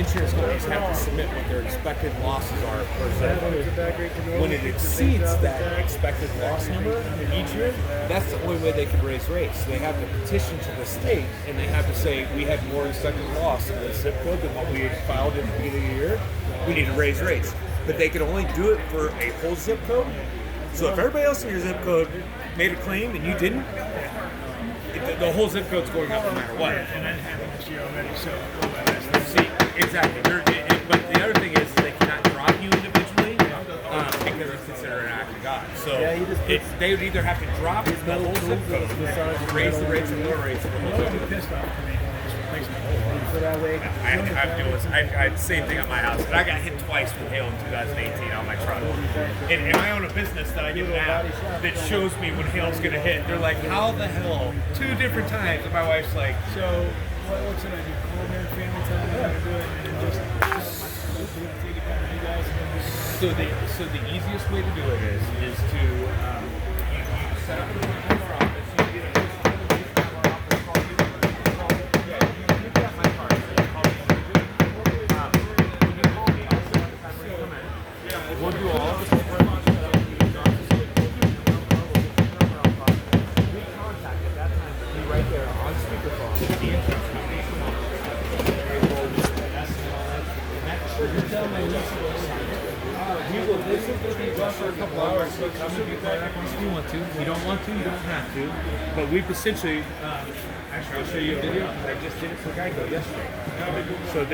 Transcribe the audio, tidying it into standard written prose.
insurance companies have to submit what their expected losses are per zip code. When it exceeds that expected loss number each year, that's the only way they can raise rates. They have to petition to the state, and they have to say, we had more expected loss in the zip code than what we had filed at the beginning of the year. We need to raise rates. But they can only do it for a whole zip code. So if everybody else in your zip code made a claim and you didn't, the whole zip code's going up no matter what. And that happened this year already, so See, exactly. But the other thing is they cannot drop you individually because it's considered an act of God. So they would either have to drop the whole zip code, raise the rates or lower rates of the whole zip code. pissed off to me. Just replace my whole house. I had the same thing at my house, but I got hit twice with hail in 2018 on my truck. And I own a business that I get an app that shows me when hail's gonna hit. They're like, how the hell? 2 different times. And my wife's like, So what should I do? Call them family time? I'm gonna do it and then just take it back to you guys and then just. so the easiest way to do it is to you set up a office. You get a we'll do all of this. Right there on speakerphone. The insurance company. We will listen to the bus for a couple hours. So come and be back if you want to. If you don't want to, you don't have to. But we've essentially, actually, I'll show you a video because I just did it for Geico yesterday. So this